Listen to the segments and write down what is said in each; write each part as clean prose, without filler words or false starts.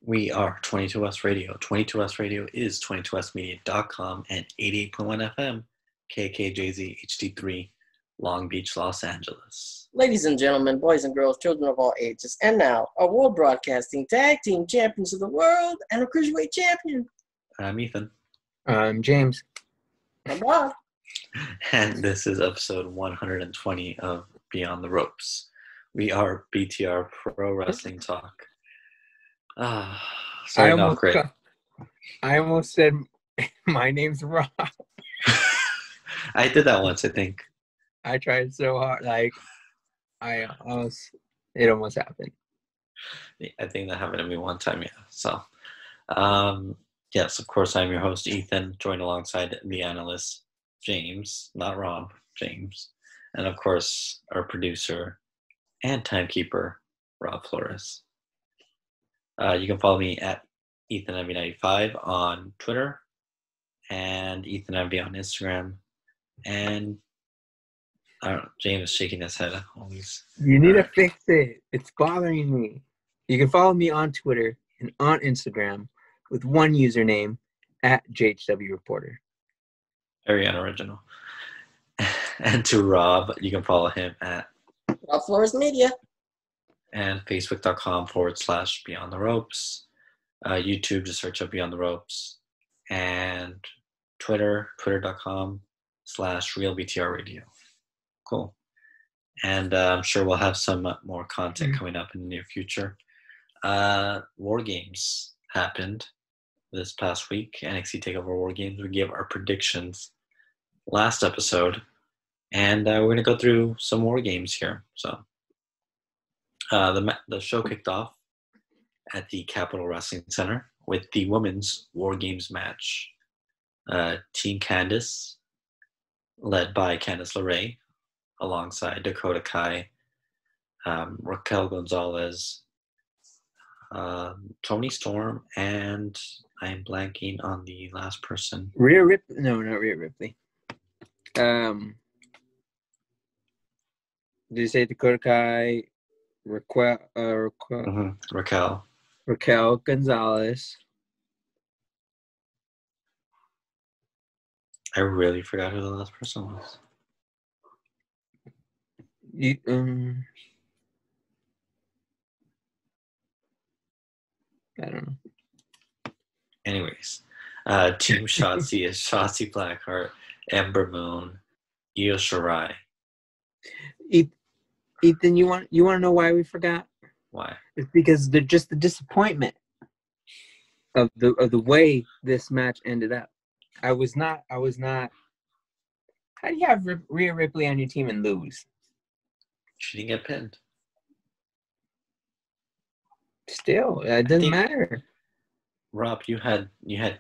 We are 22S Radio. 22S Radio is 22smedia.com and 88.1 FM, KKJZ HD3, Long Beach, Los Angeles. Ladies and gentlemen, boys and girls, children of all ages, and now our World Broadcasting Tag Team Champions of the World and a Cruiserweight Champion. I'm Ethan. I'm James. I'm Bob. And this is episode 120 of Beyond the Ropes. We are BTR Pro Wrestling Talk. Sorry, not great. I almost said my name's Rob. I did that once, I think. I tried so hard, it almost happened. I think that happened to me one time, yeah. So, yes, of course, I'm your host, Ethan, joined alongside the Analyst, James, not Rob, James, and of course, our producer and timekeeper, Rob Flores. You can follow me at EthanMV95 on Twitter and EthanMV on Instagram. And I don't know, James is shaking his head always. You need to fix it. It's bothering me. You can follow me on Twitter and on Instagram with one username at JHW Reporter. Very unoriginal. And to Rob, you can follow him at Rob Flores Media. And Facebook.com/Beyond the Ropes. YouTube, just search up Beyond the Ropes. And Twitter.com/RealBTR Radio. Cool. And I'm sure we'll have some more content coming up in the near future. War Games happened this past week. NXT TakeOver War Games. We gave our predictions last episode. And we're going to go through some War Games here. So the show kicked off at the Capitol Wrestling Center with the women's War Games match. Team Candice, led by Candice LeRae, alongside Dakota Kai, Raquel Gonzalez, Toni Storm, and I'm blanking on the last person. Rhea Ripley? No, not Rhea Ripley. Did you say Dakota Kai? Raquel Gonzalez. I really forgot who the last person was. I don't know. Anyways, Team Shotzi is Shotzi Blackheart, Ember Moon, Io Shirai. Ethan, you want to know why we forgot? Why? It's because they're just the disappointment of the way this match ended up. I was not. How do you have Rhea Ripley on your team and lose? She didn't get pinned. Still, it doesn't matter. Rob, you had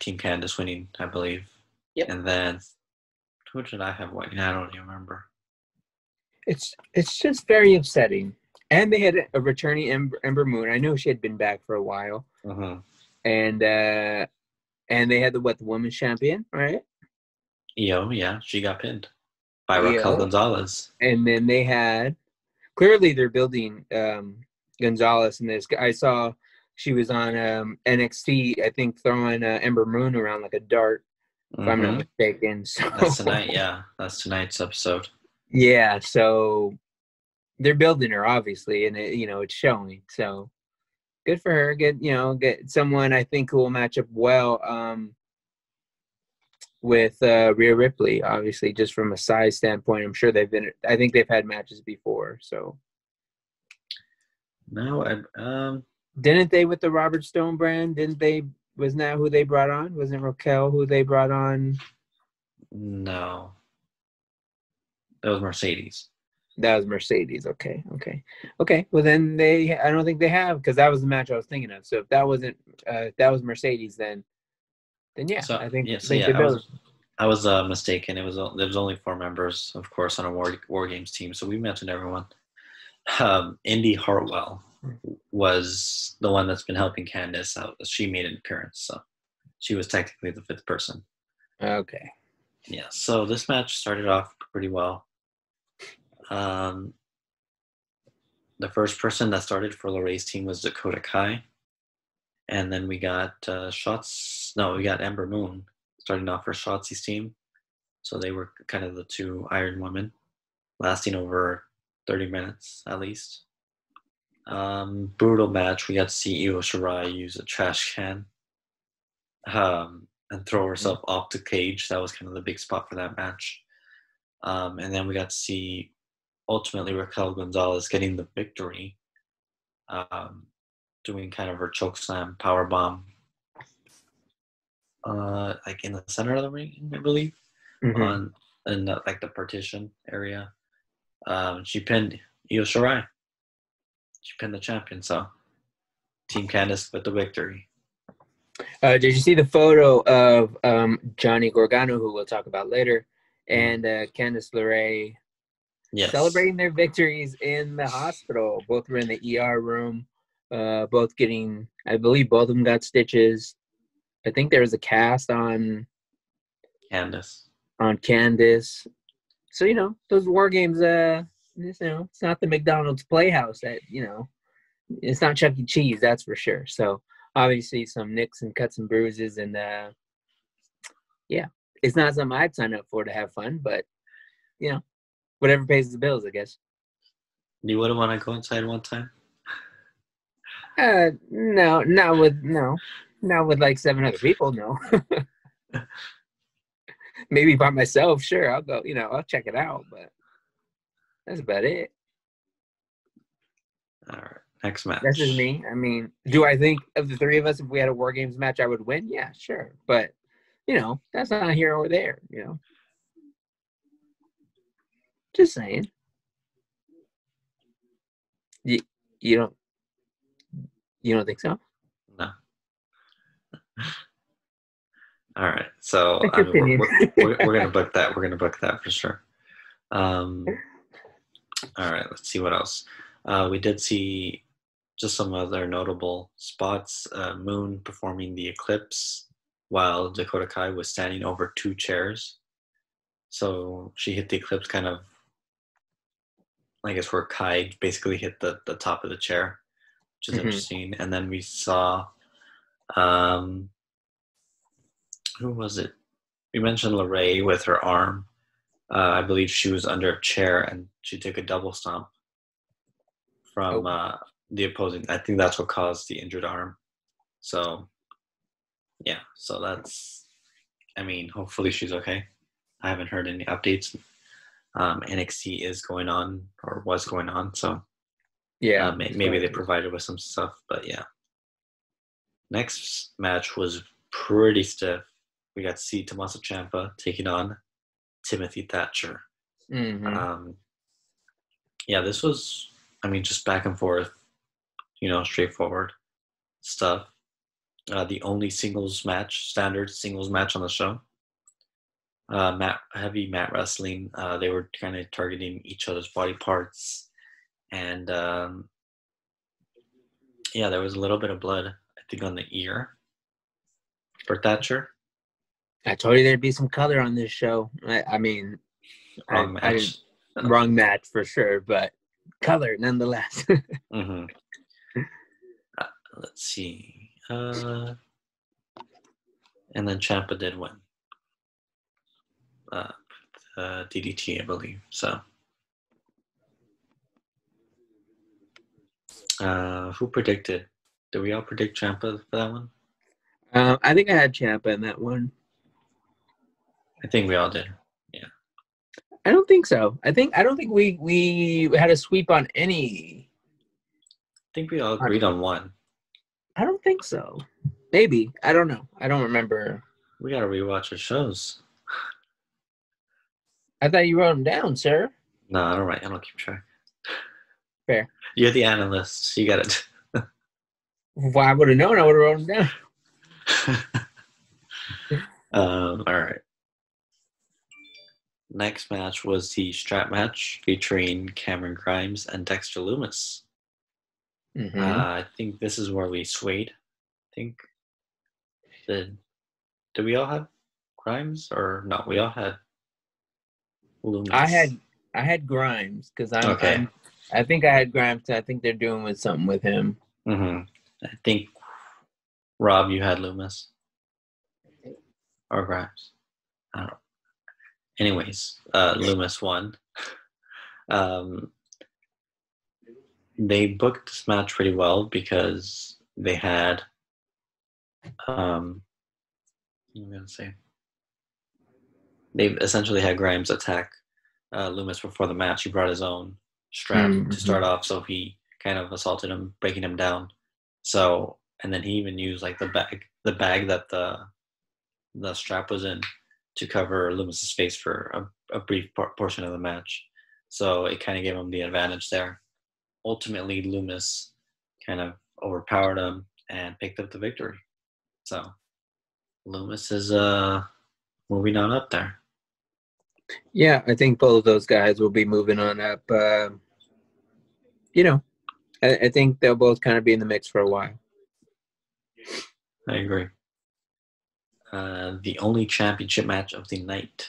Team Candice winning, I believe. Yep. And then who did I have winning? I don't even remember. It's just very upsetting. And they had a returning Ember Moon. I know she had been back for a while. Uh-huh. And they had the women's champion, right? Io, yeah, she got pinned by Raquel Gonzalez. And then they had, clearly they're building Gonzalez in this. I saw she was on NXT, I think, throwing Ember Moon around like a dart, if I'm not mistaken. So, that's tonight, yeah. That's tonight's episode. Yeah, so they're building her, obviously, and it's showing. So good for her. Get someone I think who will match up well with Rhea Ripley, obviously, just from a size standpoint. I'm sure I think they've had matches before. So no, didn't they with the Robert Stone brand? Wasn't that who they brought on? Wasn't Raquel who they brought on? No. That was Mercedes. That was Mercedes. Okay. Well, then I don't think they have, because that was the match I was thinking of. So if that wasn't, that was Mercedes, then yeah. So, I think. I was mistaken. There was only 4 members, of course, on a War Games team. So we mentioned everyone. Indy Hartwell was the one that's been helping Candice out. She made an appearance, so she was technically the 5th person. Okay. Yeah. So this match started off pretty well. The first person that started for LeRae's team was Dakota Kai. And then we got we got Ember Moon starting off for Shotzi's team. So they were kind of the two Iron Women, lasting over 30 minutes at least. Brutal match. We got to see Io Shirai use a trash can and throw herself off the cage. That was kind of the big spot for that match. And then we got to see, ultimately, Raquel Gonzalez getting the victory, doing kind of her chokeslam powerbomb, like in the center of the ring, I believe, in like the partition area. She pinned Io Shirai. She pinned the champion, so Team Candice with the victory. Did you see the photo of Johnny Gargano, who we'll talk about later, and Candice LeRae celebrating their victories in the hospital? Both were in the ER room, both getting, I believe both of them got stitches. I think there was a cast on Candice. So, those war games, it's not the McDonald's Playhouse that, it's not Chuck E. Cheese, that's for sure. So obviously some nicks and cuts and bruises, and it's not something I'd sign up for to have fun, but whatever pays the bills, I guess. You wouldn't want to go inside one time? No, not with like 7 other people, no. Maybe by myself, sure, I'll go, I'll check it out, but that's about it. All right, next match. That's just me. I mean, do I think of the 3 of us, if we had a War Games match, I would win? Yeah, sure. But, that's not here or there, Just saying. You don't think so? No. All right, so we're gonna book that. We're gonna book that for sure. All right, let's see what else. We did see just some other notable spots. Moon performing the Eclipse while Dakota Kai was standing over 2 chairs. So she hit the Eclipse kind of, I guess, where Kai basically hit the top of the chair, which is interesting. And then we saw, who was it? We mentioned LeRae with her arm. I believe she was under a chair and she took a double stomp from the opposing. I think that's what caused the injured arm. So, yeah. So that's, hopefully she's okay. I haven't heard any updates. NXT is going on, or was going on. So, yeah, maybe they provided with some stuff. But, yeah. Next match was pretty stiff. We got to see Tommaso Ciampa taking on Timothy Thatcher. This was, just back and forth, straightforward stuff. The only standard singles match on the show. Heavy mat wrestling. They were kind of targeting each other's body parts. And, there was a little bit of blood, I think, on the ear for Thatcher. I told you there'd be some color on this show. Wrong match. Wrong match for sure, but color nonetheless. Let's see. And then Ciampa did win. DDT, I believe. So, who predicted? Did we all predict Ciampa for that one? I think I had Ciampa in that one. I think we all did. Yeah. I don't think so. I don't think we had a sweep on any. I think we all agreed on one. I don't think so. Maybe. I don't know. I don't remember. We gotta rewatch our shows. I thought you wrote them down, sir. No, I don't keep track. Fair. You're the analyst. You got it. Well, I would have known. I would have wrote them down. All right. Next match was the strap match featuring Cameron Grimes and Dexter Lumis. I think this is where we swayed. I think. Did we all have Grimes or no? We all had Lumis. I had Grimes because I think I had Grimes. I think they're doing something with him. I think Rob, you had Loomis or Grimes. I don't know. Anyways, Loomis won. They booked this match pretty well because they had, I'm going to say, they essentially had Grimes attack Loomis before the match. He brought his own strap to start off, so he kind of assaulted him, breaking him down. So, and then he even used like the bag that the strap was in to cover Loomis's face for a brief portion of the match. So it kind of gave him the advantage there. Ultimately, Loomis kind of overpowered him and picked up the victory. So Loomis is moving on up there. Yeah, I think both of those guys will be moving on up. I think they'll both kind of be in the mix for a while. I agree. The only championship match of the night,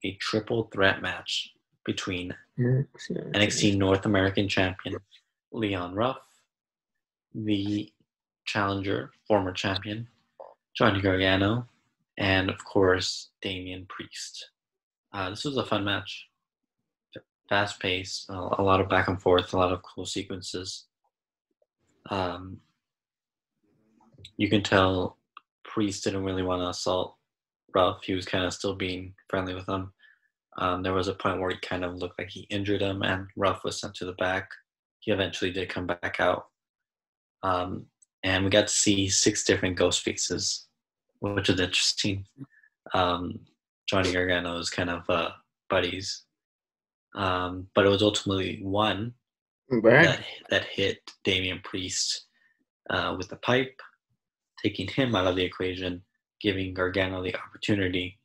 a triple threat match between NXT North American champion Leon Ruff, the challenger, former champion Johnny Gargano, and of course Damian Priest. This was a fun match. Fast paced, a lot of back and forth, a lot of cool sequences. You can tell Priest didn't really want to assault Ruff. He was kind of still being friendly with him. There was a point where he kind of looked like he injured him, and Ruff was sent to the back. He eventually did come back out. And we got to see 6 different ghost faces, which is interesting. Johnny Gargano is kind of buddies. But it was ultimately one that hit Damian Priest with the pipe, taking him out of the equation, giving Gargano the opportunity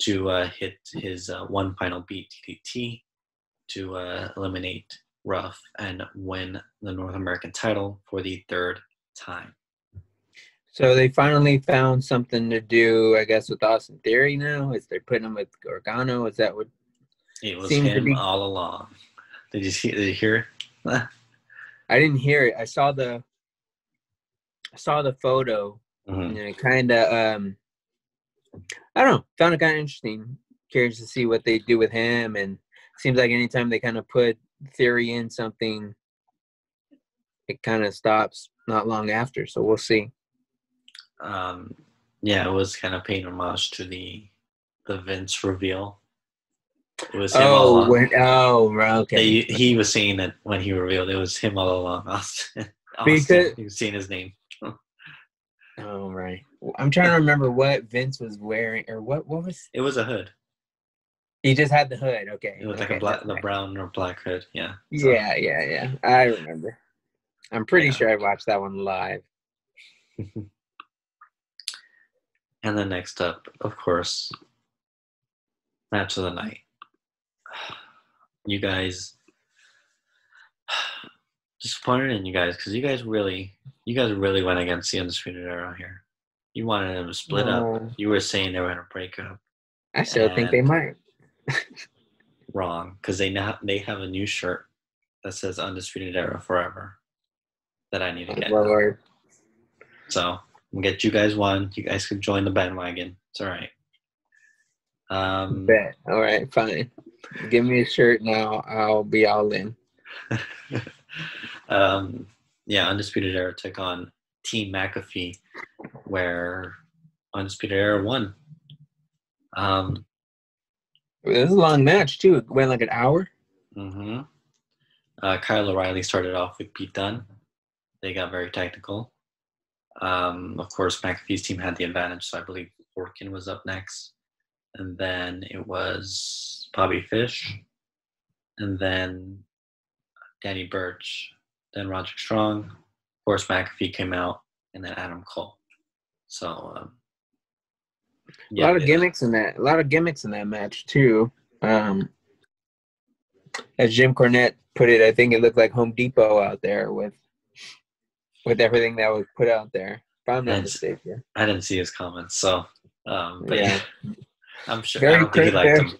to hit his one final beat DDT to eliminate Ruff and win the North American title for the 3rd time. So they finally found something to do, I guess, with Austin Theory now? Is they putting him with Gargano? Is that what it was him all along? Did you hear it? I didn't hear it. I saw the photo, and it kind of I don't know, found it kind of interesting. Curious to see what they do with him, and it seems like anytime they kind of put Theory in something, it kind of stops not long after. So we'll see. Yeah, it was kind of paying homage to the Vince reveal. It was him all along. Okay. He was saying that when he revealed, it was him all along. Austin, because he was seeing his name. Oh, right. I'm trying to remember what Vince was wearing, or what was. It was a hood. He just had the hood. Okay. It was like the brown or black hood. Yeah. So. Yeah. I remember. I'm pretty sure I watched that one live. And then next up, of course, match of the night. You guys, disappointed in you guys because you guys really went against the Undisputed Era here. You wanted them to split up. You were saying they were going to break up. I still think they might. Wrong, because they have a new shirt that says Undisputed Era Forever that I need to get. Lord. So we'll get you guys one. You guys can join the bandwagon. It's all right. Bet. All right, fine. Give me a shirt now. I'll be all in. Undisputed Era took on Team McAfee, where Undisputed Era won. It was a long match too. It went like an hour. Kyle O'Reilly started off with Pete Dunne. They got very technical. Of course, McAfee's team had the advantage, so I believe Orkin was up next. And then it was Bobby Fish. And then Danny Burch. Then Roger Strong. Of course, McAfee came out. And then Adam Cole. So, a lot of gimmicks in that. A lot of gimmicks in that match too. As Jim Cornette put it, I think it looked like Home Depot out there with everything that was put out there. If I'm not mistaken. I didn't see his comments, so but yeah. I'm sure. Very I don't think he liked him.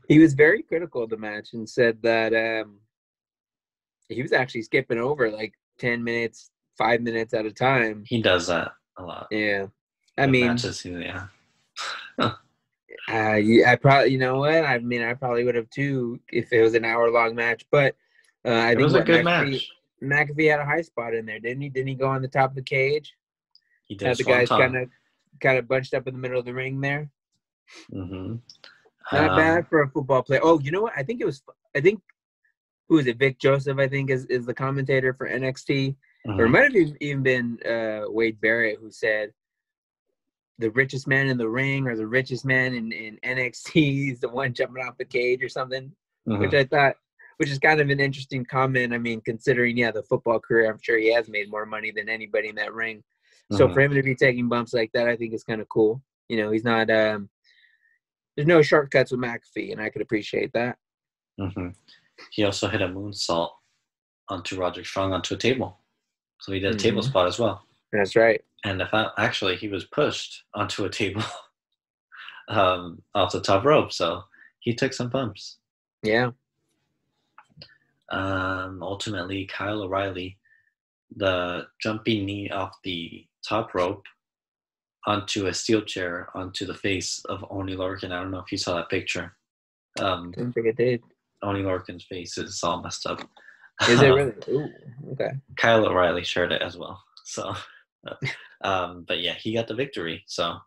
He was very critical of the match and said that he was actually skipping over like 10 minutes, 5 minutes at a time. He does that. a lot. Yeah. I The mean, matches, yeah. I probably, you know what? I mean, I probably would have too if it was an hour-long match. But I It think was a good McAfee, match. McAfee had a high spot in there, didn't he? Didn't he go on the top of the cage? He did Had the guys kind of bunched up in the middle of the ring there. Mm-hmm. Not bad for a football player. Oh, you know what? I think who is it? Vic Joseph, I think, is the commentator for NXT. Mm-hmm. Or it might have even been Wade Barrett who said the richest man in the ring or the richest man in NXT is the one jumping off the cage or something, which I thought, which is kind of an interesting comment. I mean, considering, the football career, I'm sure he has made more money than anybody in that ring. So for him to be taking bumps like that, I think is kind of cool. He's not, there's no shortcuts with McAfee, and I could appreciate that. Mm-hmm. He also hit a moonsault onto Roderick Strong onto a table. So he did a table spot as well. That's right. And actually, he was pushed onto a table off the top rope. So he took some bumps. Yeah. Ultimately, Kyle O'Reilly, the jumping knee off the top rope onto a steel chair onto the face of Oney Lorcan. I don't know if you saw that picture. I don't think it did. Oney Lorcan's face is all messed up. Is it really? Ooh, okay. Kyle O'Reilly shared it as well. So, but yeah, he got the victory. So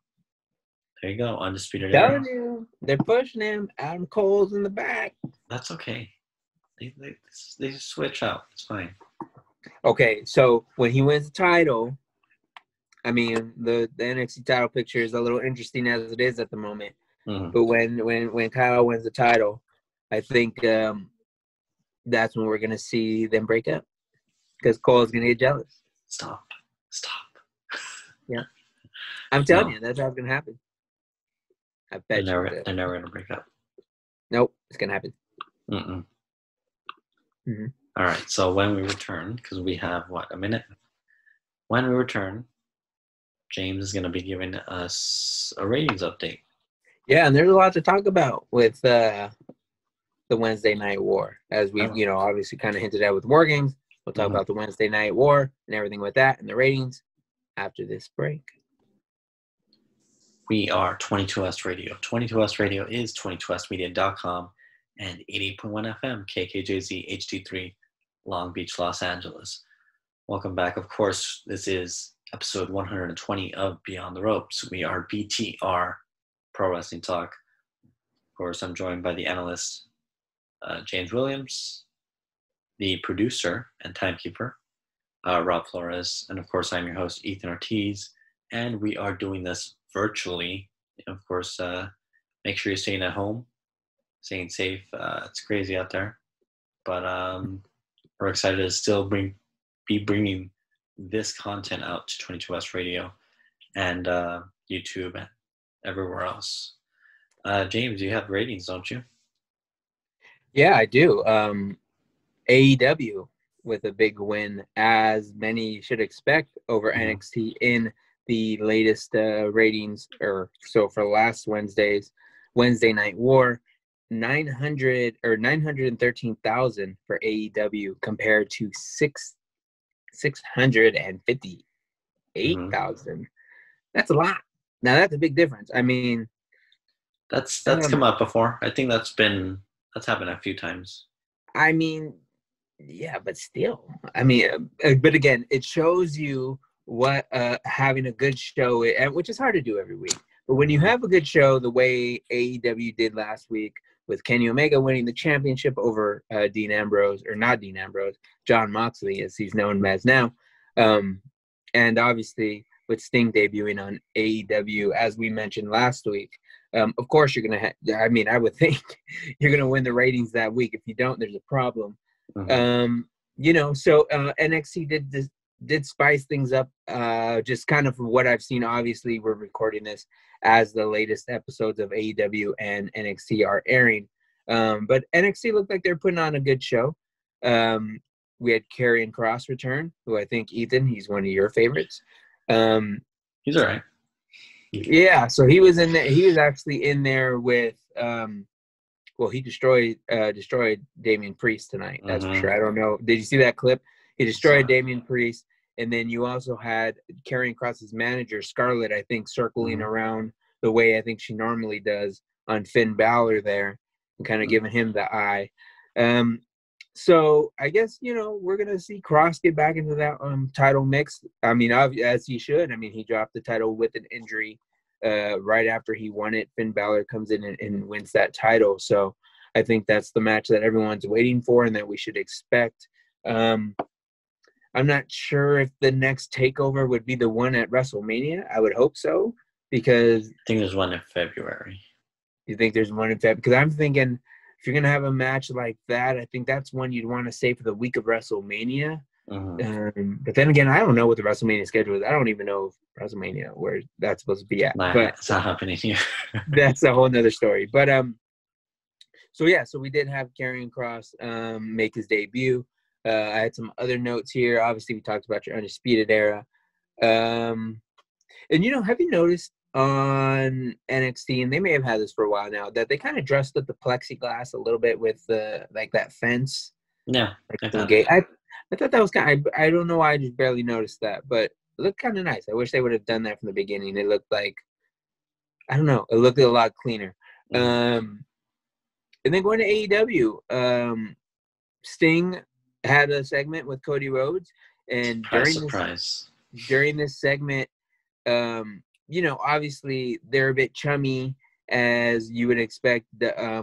there you go, undisputed era. Telling you, they're pushing him. Adam Cole's in the back. That's okay. They just switch out. It's fine. Okay, so when he wins the title, I mean the NXT title picture is a little interesting as it is at the moment. Mm-hmm. But when Kyle wins the title, I think that's when we're gonna see them break up because Cole's gonna get jealous. Stop. Yeah, I'm telling you, that's how it's gonna happen. I bet they're never gonna break up. Nope, it's gonna happen. Mm-mm. Mm-hmm. All right. So when we return, because we have a minute. When we return, James is gonna be giving us a ratings update. Yeah, and there's a lot to talk about with the Wednesday Night War, as we obviously kind of hinted at with War Games. We'll talk about the Wednesday Night War and everything with that and the ratings after this break. We are 22S Radio. 22S Radio is 22smedia.com and 88.1 FM, KKJZ HD3, Long Beach, Los Angeles. Welcome back. Of course, this is episode 120 of Beyond the Ropes. We are BTR, Pro Wrestling Talk. Of course, I'm joined by the analyst, James Williams, the producer and timekeeper, Rob Flores, and of course, I'm your host, Ethan Ortiz, and we are doing this virtually. Of course, make sure you're staying at home, staying safe. It's crazy out there, but we're excited to still be bringing this content out to 22S Radio and YouTube and everywhere else. James, you have ratings, don't you? Yeah, I do. AEW with a big win, as many should expect, over NXT in the latest ratings, or so for last Wednesday Night War, 913,000 for AEW compared to 658,000. That's a lot. Now that's a big difference. I mean, that's come up before. I think that's happened a few times. I mean, yeah, but still, I mean, but again, it shows you what having a good show, which is hard to do every week. But when you have a good show, the way AEW did last week with Kenny Omega winning the championship over John Moxley, as he's known as now, and obviously with Sting debuting on AEW, as we mentioned last week. Of course, you're going to I would think you're going to win the ratings that week. If you don't, there's a problem. So NXT did spice things up, just kind of from what I've seen. Obviously, we're recording this as the latest episodes of AEW and NXT are airing. But NXT looked like they're putting on a good show. We had Karrion Kross return, who I think, Ethan, he's one of your favorites. He's all right. Yeah, so he was in there. He was actually in there with he destroyed Damian Priest tonight. That's for sure. I don't know. Did you see that clip? He destroyed Damian Priest, And then you also had Karrion Kross's manager, Scarlett, I think, circling around the way I think she normally does on Finn Balor there and kind of giving him the eye. So I guess, we're going to see Kross get back into that title mix. I mean, as he should. I mean, he dropped the title with an injury right after he won it. Finn Balor comes in and wins that title. So I think that's the match that everyone's waiting for and that we should expect. I'm not sure if the next takeover would be the one at WrestleMania. I would hope so, because I think there's one in February. You think there's one in February? Because I'm thinking if you're going to have a match like that, I think that's one you'd want to save for the week of WrestleMania. But then again, I don't know what the WrestleMania schedule is. I don't even know if WrestleMania, where that's supposed to be at. But it's not happening here. That's a whole nother story. But so we did have Karrion Kross make his debut. I had some other notes here. Obviously, we talked about your Undisputed Era. And, have you noticed on NXT, and they may have had this for a while now, that they kind of dressed up the plexiglass a little bit with that fence? Yeah. I thought that was kind of, I don't know why I just barely noticed that, but it looked kind of nice. I wish they would have done that from the beginning. It looked like, I don't know, it looked a lot cleaner. And then going to AEW, Sting had a segment with Cody Rhodes, and during this segment, obviously they're a bit chummy, as you would expect.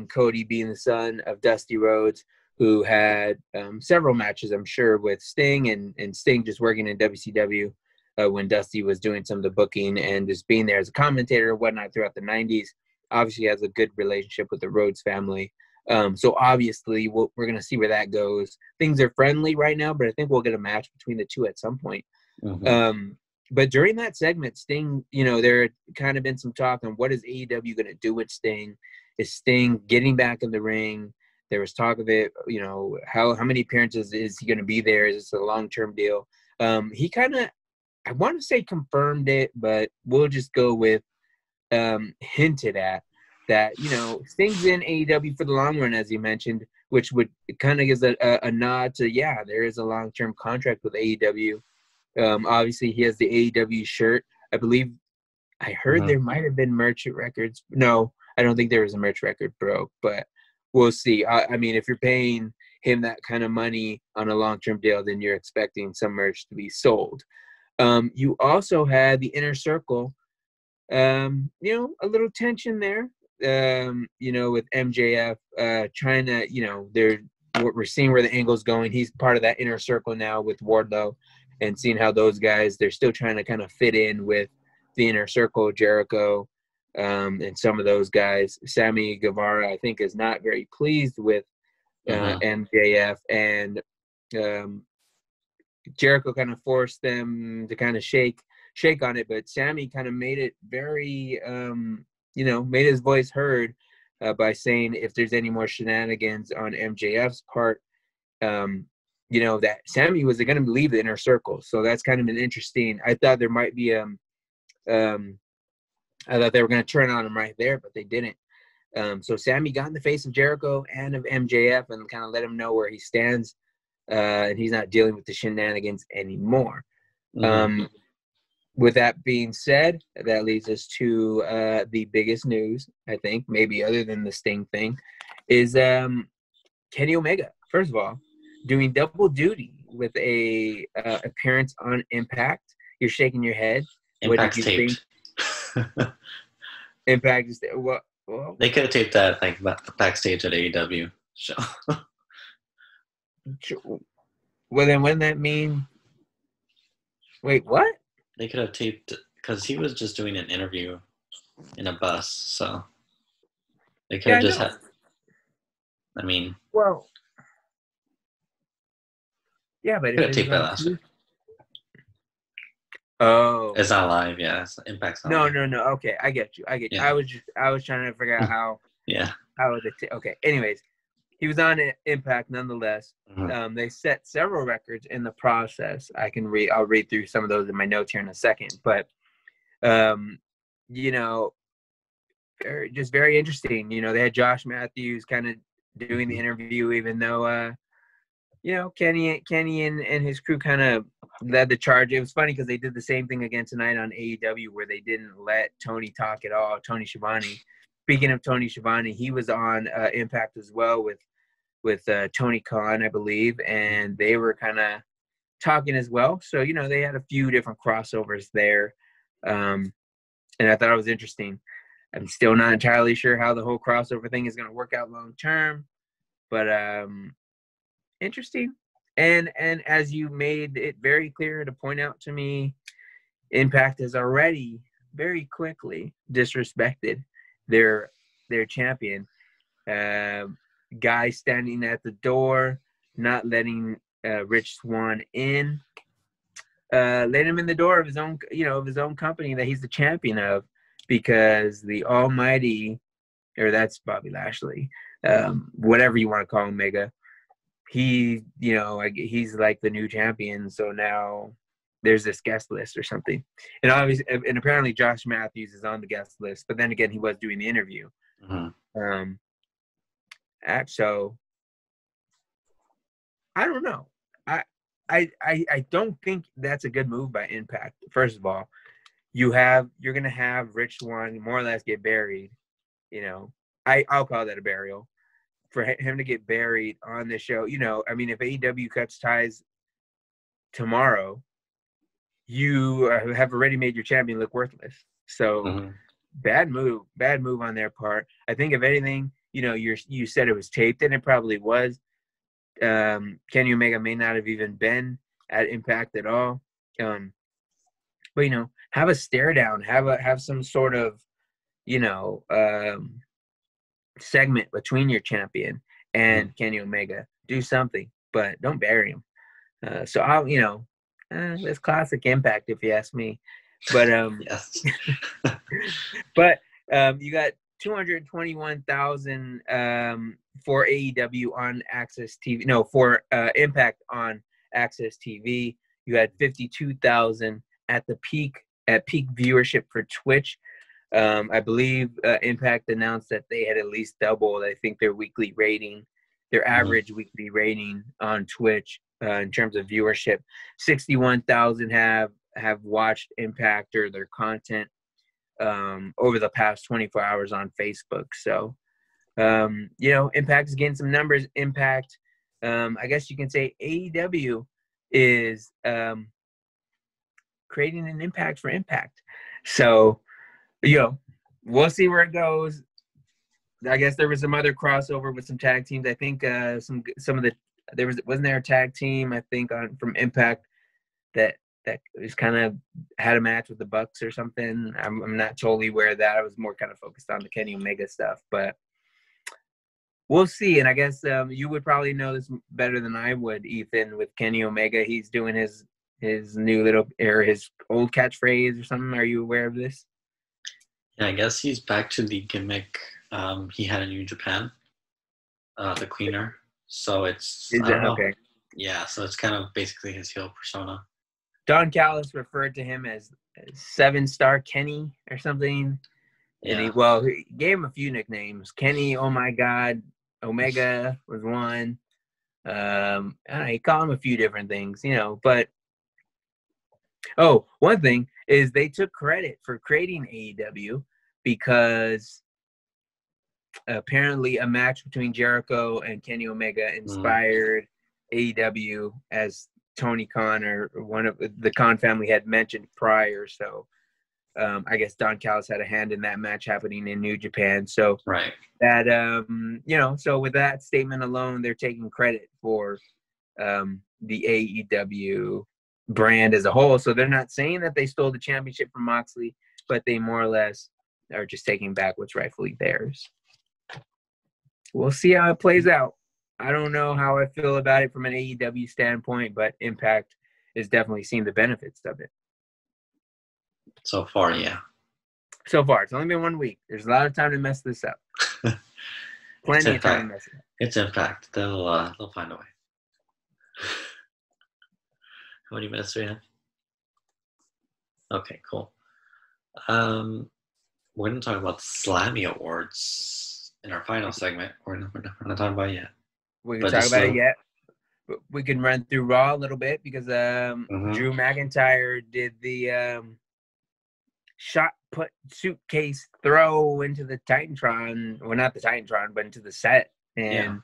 Cody being the son of Dusty Rhodes, who had several matches, I'm sure, with Sting, and Sting just working in WCW when Dusty was doing some of the booking and just being there as a commentator and whatnot throughout the 90s. Obviously has a good relationship with the Rhodes family. So obviously we're going to see where that goes. Things are friendly right now, but I think we'll get a match between the two at some point. But during that segment, Sting, there had kind of been some talk on what is AEW going to do with Sting. Is Sting getting back in the ring? There was talk of it, how many appearances is he going to be there? Is this a long-term deal? He kind of, I want to say confirmed it, but we'll just go with hinted at that, Sting's in AEW for the long run, as you mentioned, which would kind of gives a nod to, there is a long-term contract with AEW. Obviously, he has the AEW shirt. I believe I heard there might have been merch records. No, I don't think there was a merch record broke, but we'll see. I mean, if you're paying him that kind of money on a long-term deal, then you're expecting some merch to be sold. You also had the Inner Circle, a little tension there. With MJF trying to, we're seeing where the angle's going. He's part of that Inner Circle now with Wardlow, and seeing how those guys, they're still trying to kind of fit in with the Inner Circle, Jericho, and some of those guys. Sammy Guevara, I think, is not very pleased with MJF, and Jericho kind of forced them to kind of shake on it, but Sammy kind of made it very made his voice heard by saying if there's any more shenanigans on MJF's part, that Sammy was going to leave the Inner Circle. So that's kind of an interesting. I thought there might be I thought they were going to turn on him right there, but they didn't. So Sammy got in the face of Jericho and of MJF and kind of let him know where he stands, and he's not dealing with the shenanigans anymore. With that being said, that leads us to the biggest news, I think, maybe other than the Sting thing, is Kenny Omega, first of all, doing double duty with a appearance on Impact. You're shaking your head. Impact's what did you think? Impact is well, they could have taped that backstage at AEW show. Well, then wouldn't that mean? Wait, what? They could have taped, because he was just doing an interview in a bus, so they could have just had. I mean, well, yeah, but could have taped that last week. Oh, it's not live. Yeah, it's Impact's not live. No. Okay, I get you. Yeah. I was trying to figure out how. Yeah. How okay. Anyways, he was on Impact nonetheless. They set several records in the process. I'll read through some of those in my notes here in a second. But, just very interesting. They had Josh Matthews kind of doing the interview, even though, Kenny and his crew kind of led the charge. It was funny because they did the same thing again tonight on AEW where they didn't let Tony talk at all. Tony Schiavone. Speaking of Tony Schiavone, he was on Impact as well with Tony Khan, I believe, and they were kind of talking as well. So, they had a few different crossovers there. And I thought it was interesting. I'm still not entirely sure how the whole crossover thing is going to work out long term, but interesting. And as you made it very clear to point out to me, Impact has already very quickly disrespected their champion. Guy standing at the door, not letting Rich Swann in. Let him in the door of his own company that he's the champion of, because the almighty, or that's Bobby Lashley, whatever you want to call him, Mega, he's like the new champion. So now there's this guest list or something, and obviously, and apparently Josh Matthews is on the guest list, but then again, he was doing the interview. So I don't know. I don't think that's a good move by Impact. First of all, you're gonna have Rich Swann more or less get buried. I'll call that a burial. For him to get buried on the show, I mean, if AEW cuts ties tomorrow, you have already made your champion look worthless. So bad move on their part. I think if anything, you said it was taped, and it probably was. Kenny Omega may not have even been at Impact at all. But have a stare down, have some sort of, segment between your champion and Kenny Omega. Do something, but don't bury him. So I'll, it's classic Impact if you ask me. But yes. But you got 221,000 for AEW on Access TV. No, for Impact on Access TV. You had 52,000 at peak viewership for Twitch. I believe Impact announced that they had at least doubled, I think, their weekly rating, their average weekly rating on Twitch in terms of viewership. 61,000 have watched Impact or their content over the past 24 hours on Facebook. So, Impact is getting some numbers. Impact, I guess you can say AEW is creating an impact for Impact. So, we'll see where it goes. I guess there was some other crossover with some tag teams. I think wasn't there a tag team, I think, from Impact that was kind of had a match with the Bucks or something. I'm not totally aware of that. I was more kind of focused on the Kenny Omega stuff, but we'll see. And I guess you would probably know this better than I would, Ethan, with Kenny Omega. He's doing his new his old catchphrase or something. Are you aware of this? Yeah, I guess he's back to the gimmick he had in New Japan, the cleaner. So it's okay? Yeah, so it's kind of basically his heel persona. Don Callis referred to him as 7-Star Kenny or something. Yeah. And he gave him a few nicknames. Kenny, oh my God, Omega was one. He called him a few different things, but one thing is they took credit for creating AEW because apparently a match between Jericho and Kenny Omega inspired AEW, as Tony Khan or one of the Khan family had mentioned prior. So I guess Don Callis had a hand in that match happening in New Japan. So right. That so with that statement alone, they're taking credit for the AEW brand as a whole. So they're not saying that they stole the championship from Moxley, but they more or less are just taking back what's rightfully theirs. We'll see how it plays out. I don't know how I feel about it from an AEW standpoint, but Impact is definitely seeing the benefits of it. So far, yeah. So far. It's only been 1 week. There's a lot of time to mess this up. Plenty of time to mess it up. It's Impact. They'll find a way. How many minutes do we have? Okay, cool. We're going to talk about the Slammy Awards in our final segment. We're not talking about it yet. We can talk about it yet. we can run through Raw a little bit because Drew McIntyre did the shot put suitcase throw into the Titantron. Well, not the Titantron, but into the set. And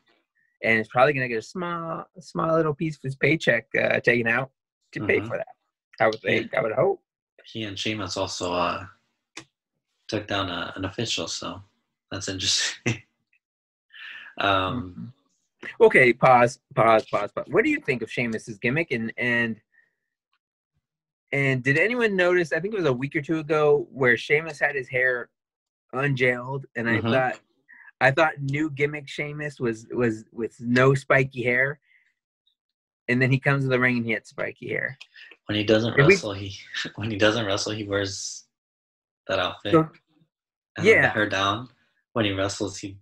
it's probably going to get a small little piece of his paycheck taken out to pay for that. I would think. I would hope. He and Sheamus also took down an official, so that's interesting. Okay, pause. What do you think of Sheamus's gimmick? And did anyone notice? I think it was a week or two ago where Sheamus had his hair unjailed, and I thought new gimmick Sheamus was with no spiky hair, and then he comes to the ring and he had spiky hair. When he doesn't wrestle, he wears that outfit. So, and the hair down. When he wrestles, I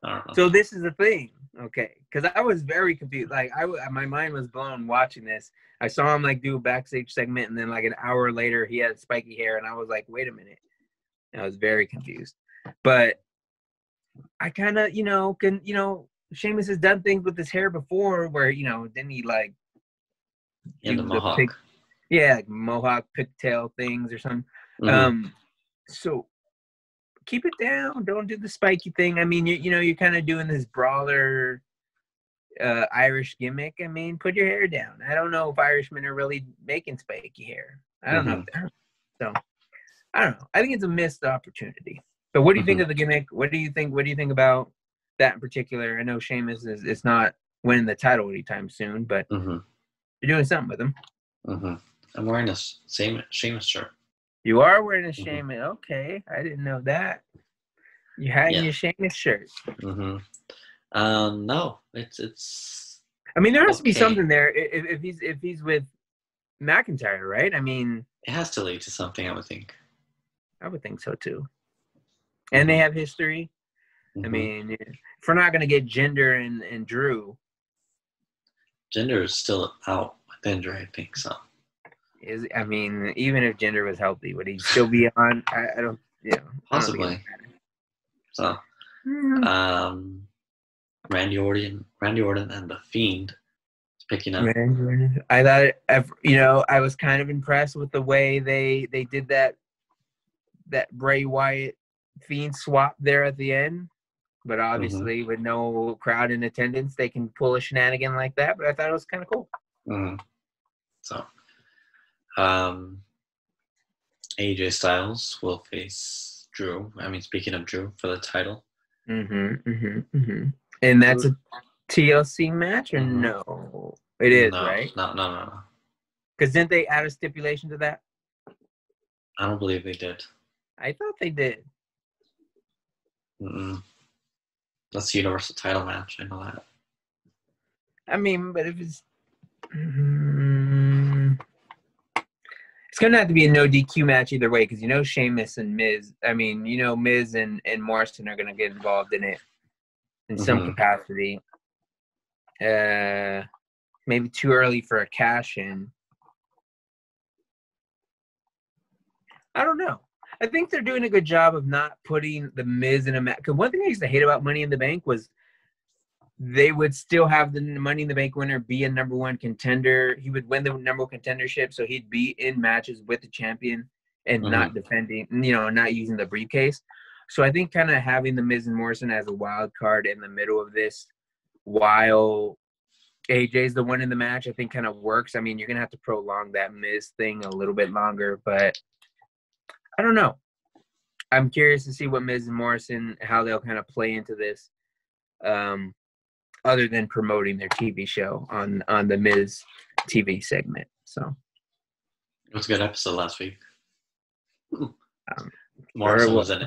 don't know. So this is the thing, okay? Because I was very confused. Like my mind was blown watching this. I saw him like do a backstage segment, and then like an hour later, he had spiky hair, and I was like, "Wait a minute!" And I was very confused. But I kind of, Sheamus has done things with his hair before, where didn't he like? Yeah, the mohawk. Like mohawk pigtail things or something. So keep it down. Don't do the spiky thing. I mean, you're kind of doing this brawler Irish gimmick. I mean, put your hair down. I don't know if Irishmen are really making spiky hair. I don't know. So I don't know. I think it's a missed opportunity. But what do you think of the gimmick? What do you think about that in particular? I know Sheamus is not winning the title anytime soon, but you're doing something with him. I'm wearing a Sheamus shirt. You are wearing a Sheamus. Okay, I didn't know that. You had your Sheamus shirt. No, it's. I mean, there has to be something there if he's with McIntyre, right? I mean, it has to lead to something. I would think. I would think so too. And they have history. I mean, if we're not going to get Jinder and Drew. Jinder is still out with injury, I think so. I mean, even if Jinder was healthy, would he still be on? I don't, possibly. So, Randy Orton and the Fiend is picking up. I thought, I was kind of impressed with the way they did that Bray Wyatt Fiend swap there at the end, but obviously with no crowd in attendance, they can pull a shenanigan like that. But I thought it was kind of cool. So, AJ Styles will face Drew. I mean, speaking of Drew, for the title. And that's a TLC match, or no? It is, right? No. Because didn't they add a stipulation to that? I don't believe they did. I thought they did. That's the Universal title match. I know that. I mean, but if it's going to have to be a no DQ match either way, because Sheamus and Miz. I mean, Miz and Morrison are going to get involved in it in some capacity. Maybe too early for a cash in. I don't know. I think they're doing a good job of not putting the Miz in a match. Because one thing I used to hate about Money in the Bank was they would still have the Money in the Bank winner be a number one contender. He would win the number one contendership, so he'd be in matches with the champion and not defending, not using the briefcase. So I think kind of having the Miz and Morrison as a wild card in the middle of this while AJ's the one in the match, I think kind of works. I mean, you're going to have to prolong that Miz thing a little bit longer, but I don't know. I'm curious to see what Miz and Morrison, how they'll kind of play into this, other than promoting their TV show on the Miz TV segment. So it was a good episode last week. Morrison was in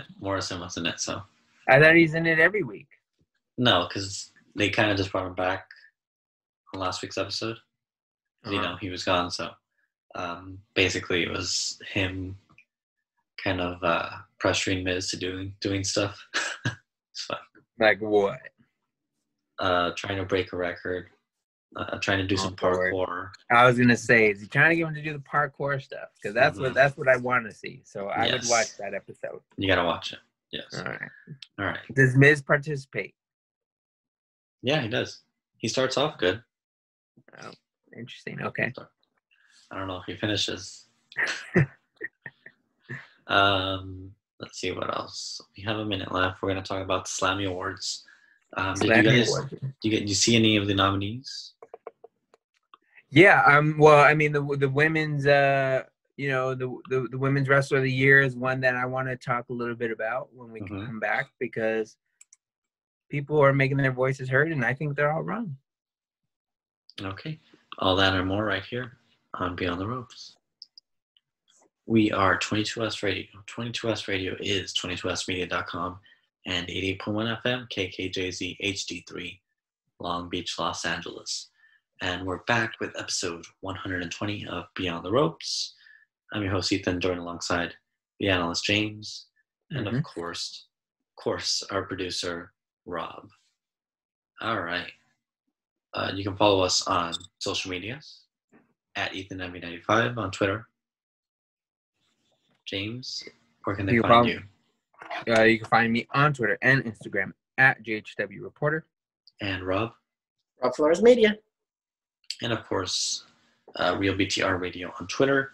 it, so. I thought he's in it every week. No, because they kind of just brought him back on last week's episode. He was gone, so basically it was him kind of pressuring Miz to doing stuff. It's fun. Like what? Trying to break a record. Trying to do some parkour. I was gonna say, is he trying to get him to do the parkour stuff? Because that's what I want to see. So I would watch that episode. You gotta watch it. Yes. All right. Does Miz participate? Yeah, he does. He starts off good. Oh, interesting. Okay. So, I don't know if he finishes. Let's see what else. We have a minute left. We're going to talk about the Slammy Awards. Did you see any of the nominees? Yeah. Well, I mean, the women's, the women's wrestler of the year is one that I want to talk a little bit about when we come back, because people are making their voices heard, and I think they're all wrong. Okay. All that and more right here on Beyond the Ropes. We are 22S Radio. 22S Radio is 22smedia.com and 88.1 FM KKJZ HD3, Long Beach, Los Angeles. And we're back with episode 120 of Beyond the Ropes. I'm your host, Ethan, joined alongside the analyst, James, and of course, our producer, Rob. All right. You can follow us on social medias at EthanMB95 on Twitter. James, where can they find you? You can find me on Twitter and Instagram at JHW Reporter. And Rob? Rob Flores Media. And of course, Real BTR Radio on Twitter,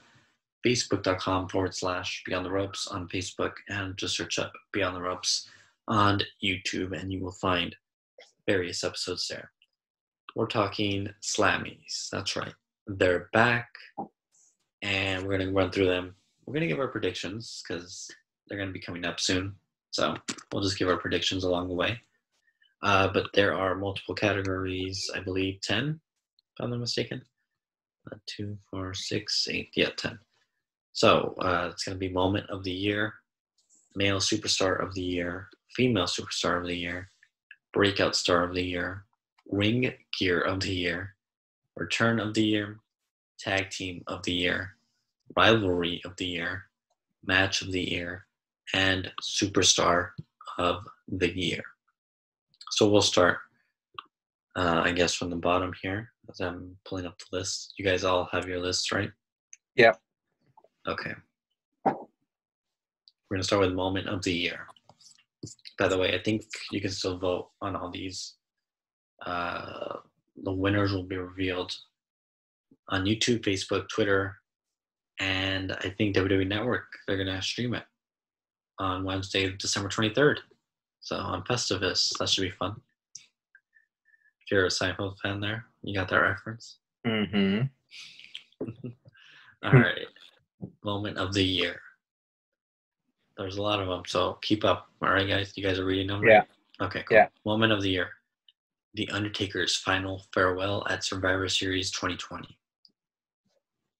Facebook.com/Beyond the Ropes on Facebook, and just search up Beyond the Ropes on YouTube, and you will find various episodes there. We're talking Slammies. That's right. They're back, and we're going to run through them. We're going to give our predictions because they're going to be coming up soon. So we'll just give our predictions along the way. But there are multiple categories, I believe 10, if I'm not mistaken. 2, 4, 6, 8, yeah, 10. So it's going to be Moment of the Year, Male Superstar of the Year, Female Superstar of the Year, Breakout Star of the Year, Ring Gear of the Year, Return of the Year, Tag Team of the Year, Rivalry of the Year, Match of the Year, and Superstar of the Year. So we'll start, I guess, from the bottom here as I'm pulling up the list. You guys all have your lists, right? Yeah. Okay. We're going to start with Moment of the Year. By the way, I think you can still vote on all these. The winners will be revealed on YouTube, Facebook, Twitter, and I think WWE Network. They're going to stream it on Wednesday, December 23rd. So on Festivus, that should be fun. If you're a Seinfeld fan there, you got that reference? Mm-hmm. All right. Moment of the Year. There's a lot of them, so keep up. All right, guys? You guys are reading them? Right? Yeah. Okay, cool. Yeah. Moment of the Year. The Undertaker's final farewell at Survivor Series 2020.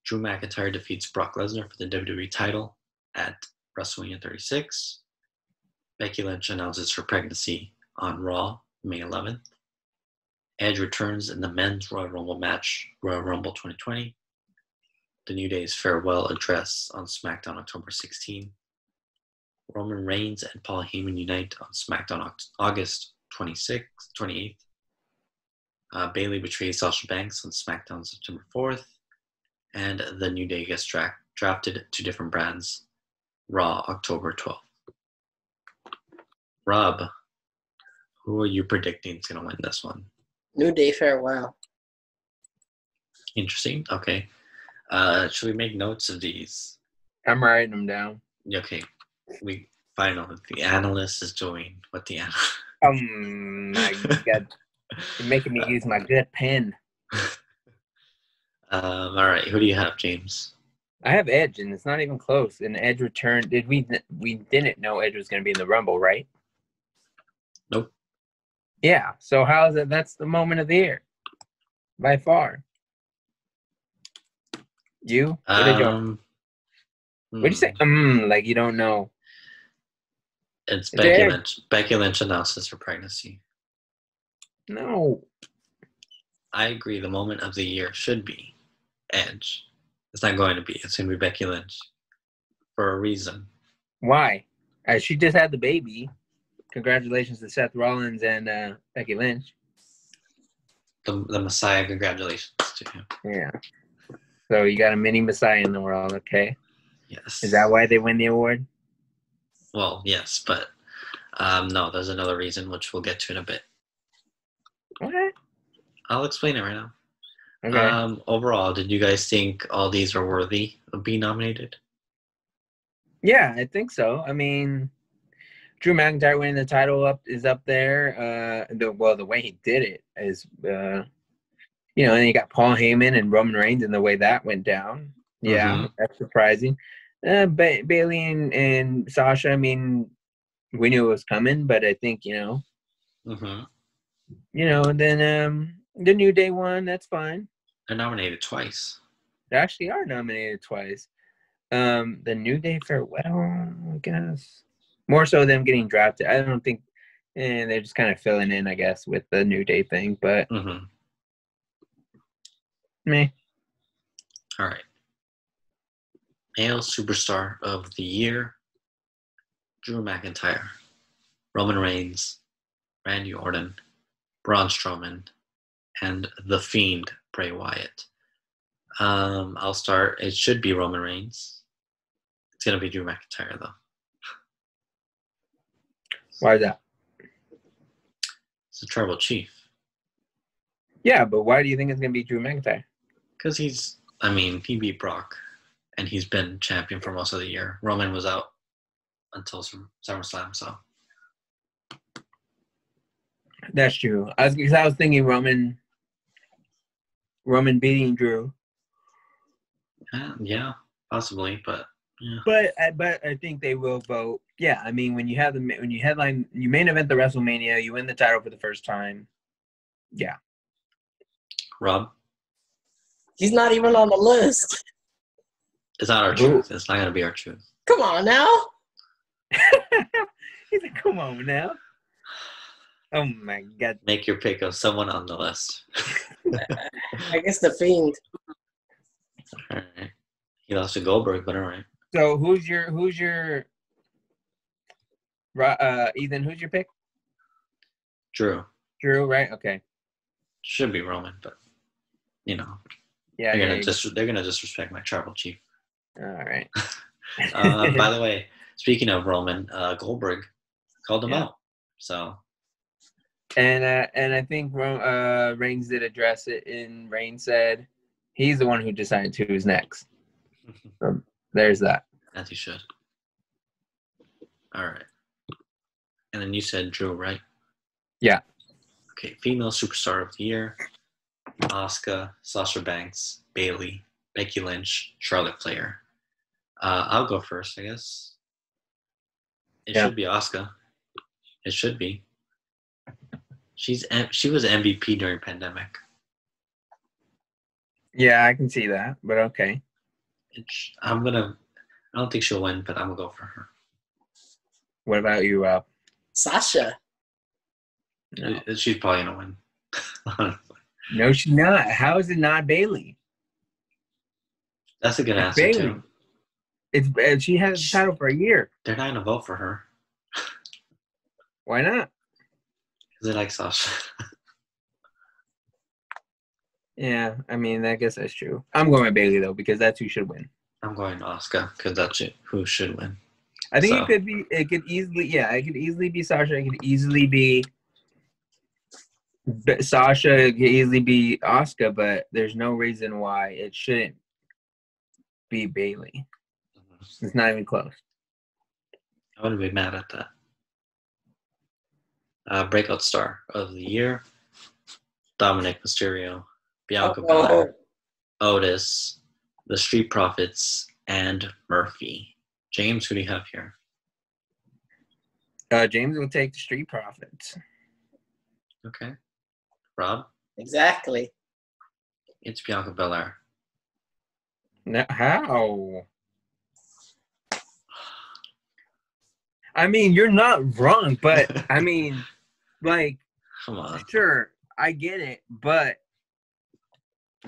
Drew McIntyre defeats Brock Lesnar for the WWE title at WrestleMania 36. Becky Lynch announces her pregnancy on Raw, May 11th. Edge returns in the men's Royal Rumble match, Royal Rumble 2020. The New Day's farewell address on SmackDown October 16. Roman Reigns and Paul Heyman unite on SmackDown August 28th. Bayley betrays Sasha Banks on SmackDown September 4th. And the New Day gets drafted to different brands, Raw October 12th. Rob, who are you predicting is going to win this one? New Day farewell. Interesting. Okay. Should we make notes of these? I'm writing them down. Okay. We find out what the analyst is doing. What the analyst. My God. You're making me use my good pen. All right. Who do you have, James? I have Edge, and it's not even close. And Edge returned. We didn't know Edge was going to be in the Rumble, right? Nope. Yeah. So how is it? That's the moment of the year, by far. You? What did you? What'd you say? Like you don't know. It's Becky Lynch. Becky Lynch announces her pregnancy. No. I agree. The moment of the year should be Edge. It's not going to be. It's going to be Becky Lynch for a reason. Why? She just had the baby. Congratulations to Seth Rollins and Becky Lynch. The Messiah, congratulations to him. Yeah. So you got a mini Messiah in the world, okay? Yes. Is that why they win the award? Well, yes, but no, there's another reason, which we'll get to in a bit. Okay. I'll explain it right now. Okay. Overall, did you guys think all these are worthy of being nominated? Yeah, I think so. I mean, Drew McIntyre winning the title is up there. The way he did it is, and then you got Paul Heyman and Roman Reigns and the way that went down. Yeah, that's surprising. Bailey and Sasha, I mean, we knew it was coming, but I think, and then the New Day won. That's fine. They're nominated twice. They actually are nominated twice. The New Day farewell, I guess. More so them getting drafted. I don't think, they're just kind of filling in, I guess, with the New Day thing. But me. All right. Male Superstar of the Year: Drew McIntyre, Roman Reigns, Randy Orton, Braun Strowman, and The Fiend, Bray Wyatt. I'll start. It should be Roman Reigns. It's going to be Drew McIntyre, though. Why is that? It's a Tribal Chief. Yeah, but why do you think it's going to be Drew McIntyre? Because he beat Brock, and he's been champion for most of the year. Roman was out until SummerSlam, so. That's true. I was thinking Roman beating Drew. Yeah, possibly, but yeah. But I think they will vote. Yeah, I mean, when you headline, you main event the WrestleMania, you win the title for the first time. Yeah. Rob? He's not even on the list. It's not our truth. It's not going to be our truth. Come on now. He said, come on now. Oh, my God. Make your pick of someone on the list. I guess The Fiend. All right. He lost to Goldberg, but all right. So who's your Ethan, who's your pick? Drew, right? Okay. should be Roman, but Yeah. they're gonna disrespect my tribal chief. All right. By the way, speaking of Roman, Goldberg called him out. So. And I think Reigns did address it, and Reigns said he's the one who decides who's next. There's that. As he should. All right. And then you said Drew, right? Yeah. Okay. Female Superstar of the Year: Asuka, Sasha Banks, Bailey, Becky Lynch, Charlotte Flair. I'll go first, I guess. It should be Asuka. It should be. She was MVP during pandemic. Yeah, I can see that, but okay. I don't think she'll win, but I'm gonna go for her. What about you, Rob? Sasha. No. She's probably gonna win. Honestly. No, she's not. How is it not Bailey? That's a good answer Bailey. too. She has the title for a year. They're not gonna vote for her. Why not? Because they like Sasha. Yeah, I mean, I guess that's true. I'm going with Bailey though, because that's who should win. I'm going Asuka because that's who should win. I think it could easily be Sasha. It could easily be Sasha. It could easily be Asuka, but there's no reason why it shouldn't be Bailey. Mm-hmm. It's not even close. I wouldn't be mad at that. Breakout Star of the Year: Dominic Mysterio, Bianca Belair, Otis, the Street Profits, and Murphy. James, who do you have here? James will take the Street Profits. Okay. Rob? Exactly. It's Bianca Belair. No, how? I mean, you're not wrong, but I mean, like, come on. Sure, I get it, but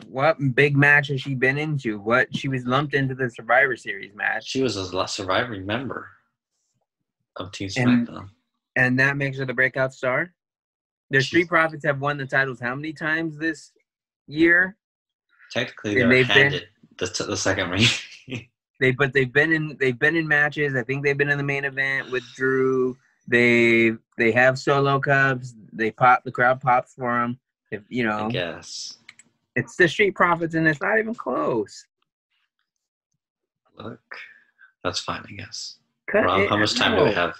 what big match has she been into? What she was lumped into the Survivor Series match. She was a Survivor member of Team SmackDown. And that makes her the breakout star? The Street Profits have won the titles how many times this year? Technically, they're handed the second ring. They've been in matches. I think they've been in the main event with Drew. They have solo cups. The crowd pops for them. I guess. It's the Street Profits, and it's not even close. Look, that's fine, I guess. Cut Rob, it how much time do we out. have?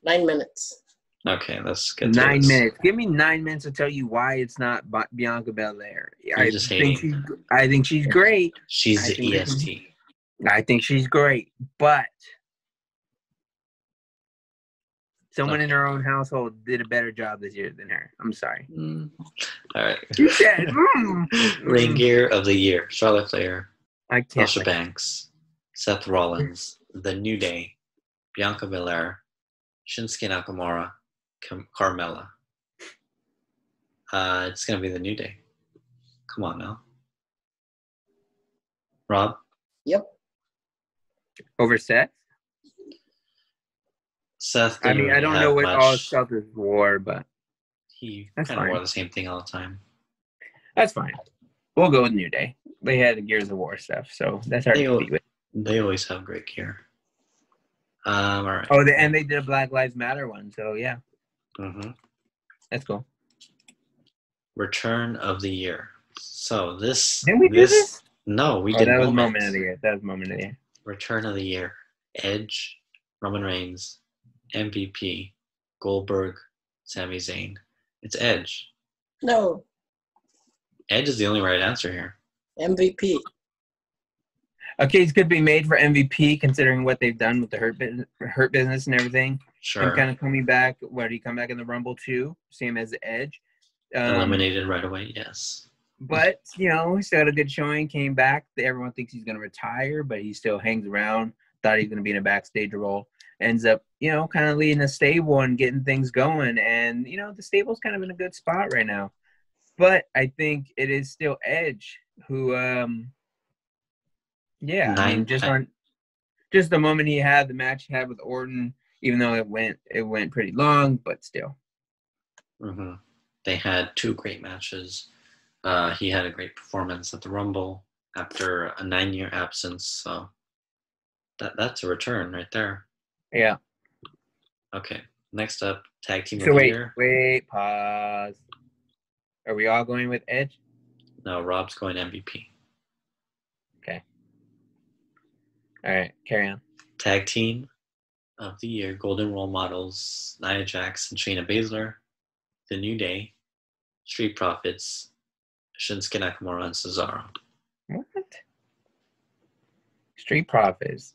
9 minutes. Okay, let's get to 9 this. minutes. Give me 9 minutes to tell you why it's not Bianca Belair. You're just hating. I think she's great. She's I the think EST. I think she's great, but someone in her own household did a better job this year than her. I'm sorry. All right. You said, Ring gear of the year: Charlotte Flair, I can't. Sasha Banks, Seth Rollins, The New Day, Bianca Belair, Shinsuke Nakamura, Carmella. It's gonna be The New Day. Come on now, Rob. Yep. Over Seth? Seth. I mean, I don't know what much. all Seth is wore, but He That's kind of fine. wore the same thing all the time. that's fine. We'll go with New Day. They had the Gears of War stuff, so that's hard to compete with. They always have great gear. All right. Oh, and they did a Black Lives Matter one, so yeah, Mm-hmm. that's cool. Return of the year. So this. Didn't we do this? No, we Oh, did. that was Moment. Moment of the Year. That was Moment of the Year. Return of the year: Edge, Roman Reigns, MVP, Goldberg, Sami Zayn. It's Edge. No. Edge is the only right answer here. MVP. A case could be made for MVP considering what they've done with the hurt business and everything. Sure. And kind of coming back. Where did he come back in the Rumble too? Same as the Edge. Eliminated right away. Yes. But, he still had a good showing, came back. Everyone thinks he's going to retire, but he still hangs around. Thought he's going to be in a backstage role. Ends up, kind of leading a stable and getting things going. And, the stable's kind of in a good spot right now. But I think it is still Edge who, just the moment he had, the match he had with Orton, even though it went pretty long, but still. Mm-hmm. They had 2 great matches. He had a great performance at the Rumble after a 9-year absence. So that's a return right there. Yeah. Okay. Next up, tag team So of the year. wait, pause. Are we all going with Edge? No, Rob's going MVP. Okay. All right, carry on. Tag team of the year: Golden Role Models, Nia Jax and Shayna Baszler, The New Day, Street Profits, Shinsuke Nakamura and Cesaro. What? Street Profits.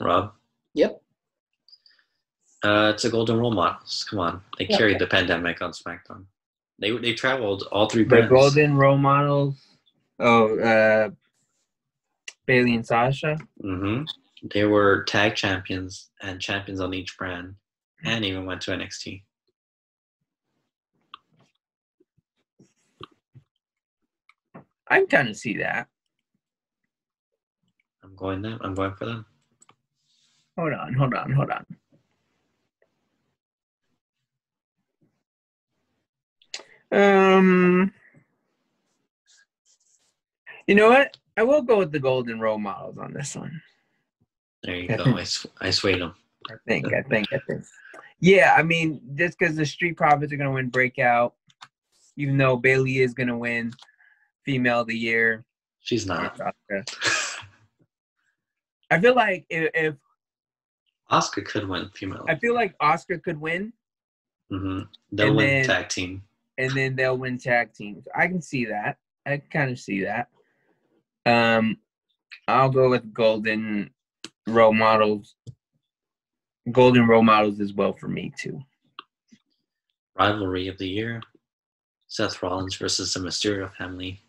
Rob? Yep. It's a Golden Role Models. Come on. They carried the pandemic on SmackDown. They traveled all 3 The brands. Golden Role Models. Oh, Bailey and Sasha. Mm-hmm. They were tag champions and champions on each brand, and even went to NXT. I can kind of see that. I'm going for them. Hold on. You know what? I will go with the Golden Role Models on this one. There you go. I swayed them. I think. Yeah, I mean, just because the Street Profits are going to win Breakout, even though Bailey is going to win Female of the Year. She's not. I feel like if Asuka could win female. I feel like Asuka could win. Mm-hmm. They'll win tag team. And then they'll win tag teams. I can see that. I kind of see that. I'll go with Golden Role Models. Golden Role Models as well for me too. Rivalry of the year: Seth Rollins versus the Mysterio family,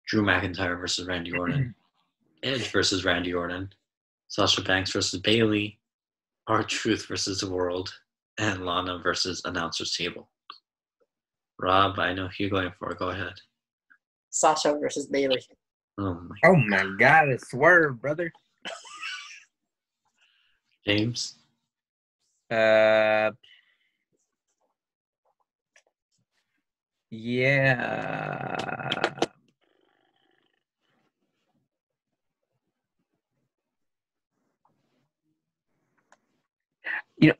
Drew McIntyre versus Randy Orton, Edge versus Randy Orton, Sasha Banks versus Bayley, R-Truth versus the World, and Lana versus Announcer's Table. Rob, I know who you're going for. Go ahead. Sasha versus Bailey. Oh my God, a swerve, brother. James? Yeah.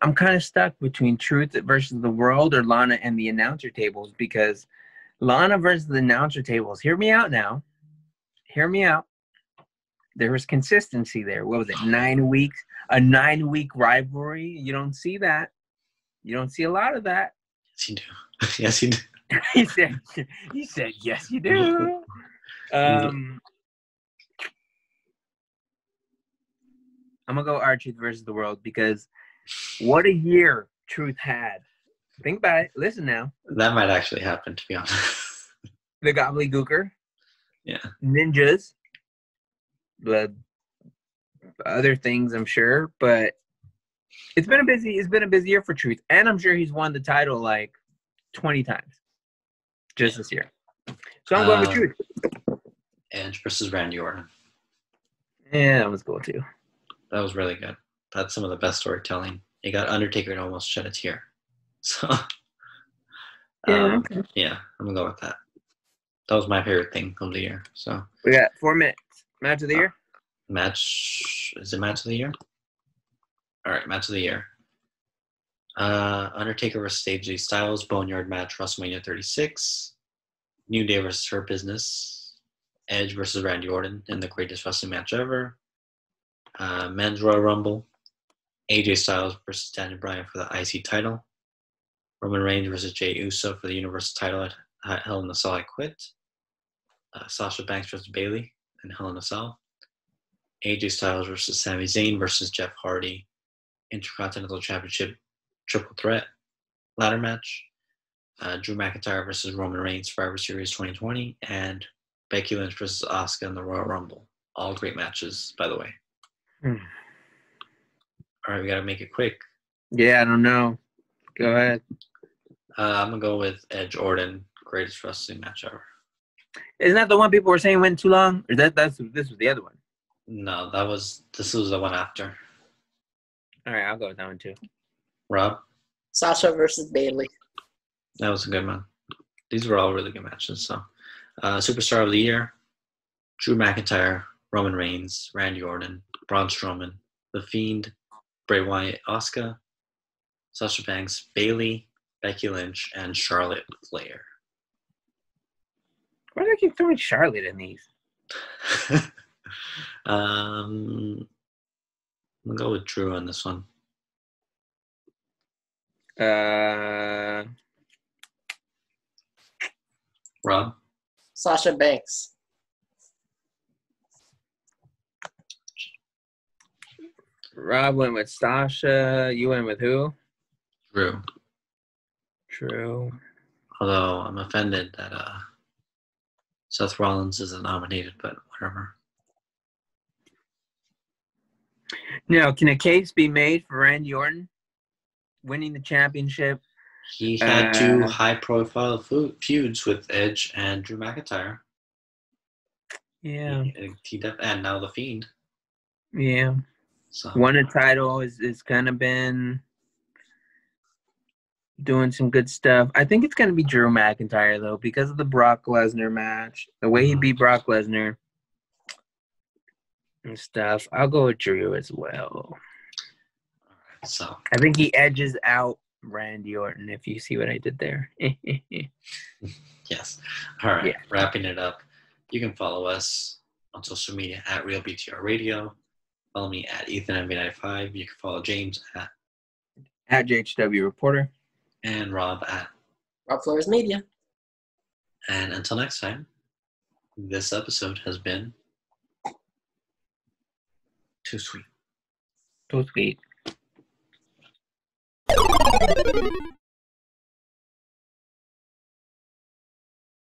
I'm kind of stuck between Truth versus the World or Lana and the announcer tables, because Lana versus the announcer tables, hear me out now. Hear me out. There was consistency there. What was it, 9 weeks? A 9-week rivalry? You don't see that. You don't see a lot of that. Yes, you do. Yes, you do. he said, yes, you do. I'm going to go R-Truth versus the World, because what a year Truth had. Think about it. Listen now. That might actually happen, to be honest. The gobbledygooker. Yeah. Ninjas. The other things, I'm sure. But it's been a busy year for Truth. And I'm sure he's won the title like 20 times just this year. So I'm going with Truth. Edge versus Randy Orton. Yeah, that was cool too. That was really good. That's some of the best storytelling. You got Undertaker to almost shed a tear. So, okay. yeah, I'm going to go with that. That was my favorite thing of the year. So we got 4 minutes. Match of the year? Is it match of the year? All right, match of the year. Undertaker versus AJ Styles, Boneyard match, WrestleMania 36. New Day versus Hurt Business. Edge versus Randy Orton in the greatest wrestling match ever. Men's Royal Rumble. AJ Styles versus Daniel Bryan for the IC title. Roman Reigns versus Jey Uso for the Universal title at Hell in a Cell I Quit. Sasha Banks versus Bayley in Hell in a Cell. AJ Styles versus Sami Zayn versus Jeff Hardy. Intercontinental Championship Triple Threat ladder match. Drew McIntyre versus Roman Reigns Survivor Series 2020. And Becky Lynch versus Asuka in the Royal Rumble. All great matches, by the way. All right, we got to make it quick. Yeah, I don't know. Go ahead. I'm going to go with Edge Orton, greatest wrestling match ever. Isn't that the one people were saying went too long? Or this was the other one? No, this was the one after. All right, I'll go with that one too. Rob? Sasha versus Bayley. That was a good one. These were all really good matches. So, Superstar of the Year, Drew McIntyre, Roman Reigns, Randy Orton, Braun Strowman, The Fiend, Bray Wyatt, Asuka, Sasha Banks, Bayley, Becky Lynch, and Charlotte Flair. Why do I keep throwing Charlotte in these? I'm going to go with Drew on this one. Rob? Sasha Banks. Rob went with Sasha. You went with who? Drew. True. Although I'm offended that Seth Rollins isn't nominated, but whatever. Now, can a case be made for Randy Orton winning the championship? He had 2 high-profile feuds with Edge and Drew McIntyre. Yeah. And now The Fiend. Yeah. So. Won a title, is kind of been doing some good stuff. I think it's going to be Drew McIntyre, though, because of the Brock Lesnar match. The way he beat Brock Lesnar and stuff. I'll go with Drew as well. So I think he edges out Randy Orton, if you see what I did there. Yes. All right. Yeah. Wrapping it up. You can follow us on social media at RealBTR Radio. Follow me at EthanMV95. You can follow James at JHW Reporter. And Rob at Rob Flores Media. And until next time, this episode has been too sweet. Too sweet.